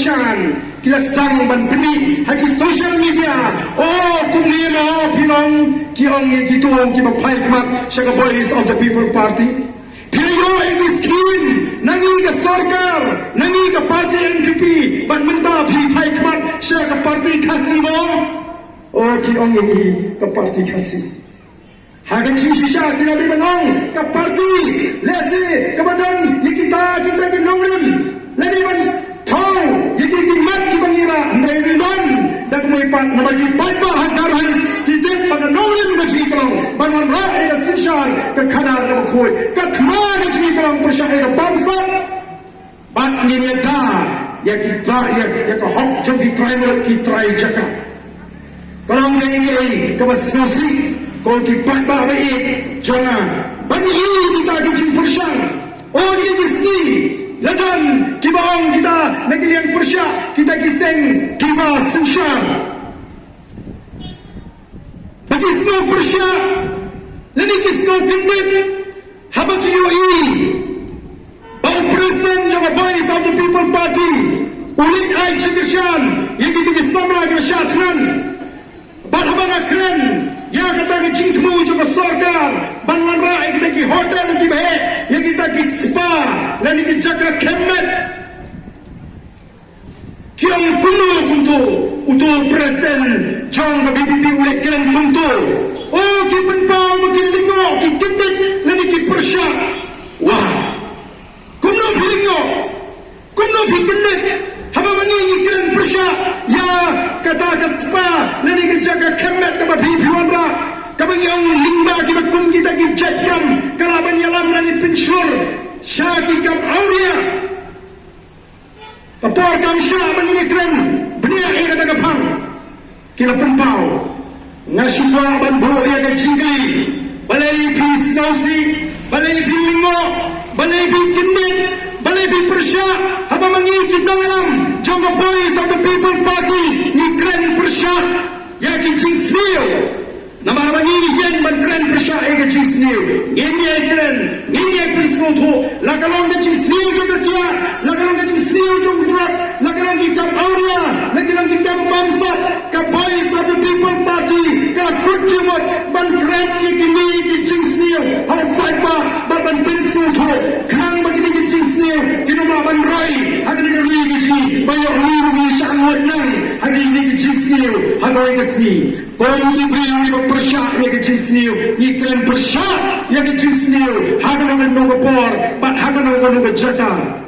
Malaysian kita sedang benih hagi social media kumni pinong kiong gitu kita pai kemat syaka voice of the people party Piliho ini skin nangi ke sarkar nangi ke parti NPP ban menta pai kemat syaka parti kasih kiong ini ke parti kasih hagan sisa kita di menong ke parti lesi kebadan kita di nongrim lagi man thong yiki mat ki bangira ndai non dak moi pat na bagi patba hakaran kita pada nongrim ga jikrong banwan ra ila sishar ka khana na khoi ka thma ga jikrong persya ila bangsa bat ni ta ya kita ya ka hok jam ki try mo ki try jaka tolong ngai ka basnosi ko ki patba ba jangan bani kita ki jin persya ini bisni ladan kibaong kita nagilian persya kita kiseng kiba sensyar bagi semua persya lani kisno pindit habat UI bau presiden yang voice of the people party ulit ay cendesyan yang itu bersama kesyatran barhabang akren ya kata ke cingtmu juga sarkar banwan ra'i kita ki hotel ki bahe ya kita ki spa dan ki jaga kemet kiong kuno kuntu utu presiden jong ke BPP ulit keren kuntu ki penpau ki lingo ki kitit dan ki persya wah kuno bilingo kuno bikinit haba mangi keren persya ya kata ke spa dan ki jaga kemet ke BPP wanra kabang yang limba kita kum kita ki jatram kalaban yalam nani pensyur syaki kam auria papor kam syah begini keren benia ia kata kapang kila penpau ngasihwa bandu ia ke jingli balai bis nausi balai bilingo balai bikinit balai persya haba mangi kita ngalam jangka voice of the people party ni keren persya ya ki jingsnil nama bagi yen ban keren persya ega jingsnil ini keren ini prinsip tu lakalong ke jingsnil juga dia lakalong ke jingsnil juga berat lakalong kita auria lakalong kita bangsa ke voice of the people party ke kujumot ban keren ini ke jingsnil hal paipa ban prinsip tu kang bagi ke jingsnil kino ma ban roi akan ke ri ji bayo ru ni sangot nang hari ini ke jingsnil hanoi ke sini Kau diberi ni persya yang kecil ni keren persya yang kecil hagan orang nunggu por, bat hagan orang nunggu jata.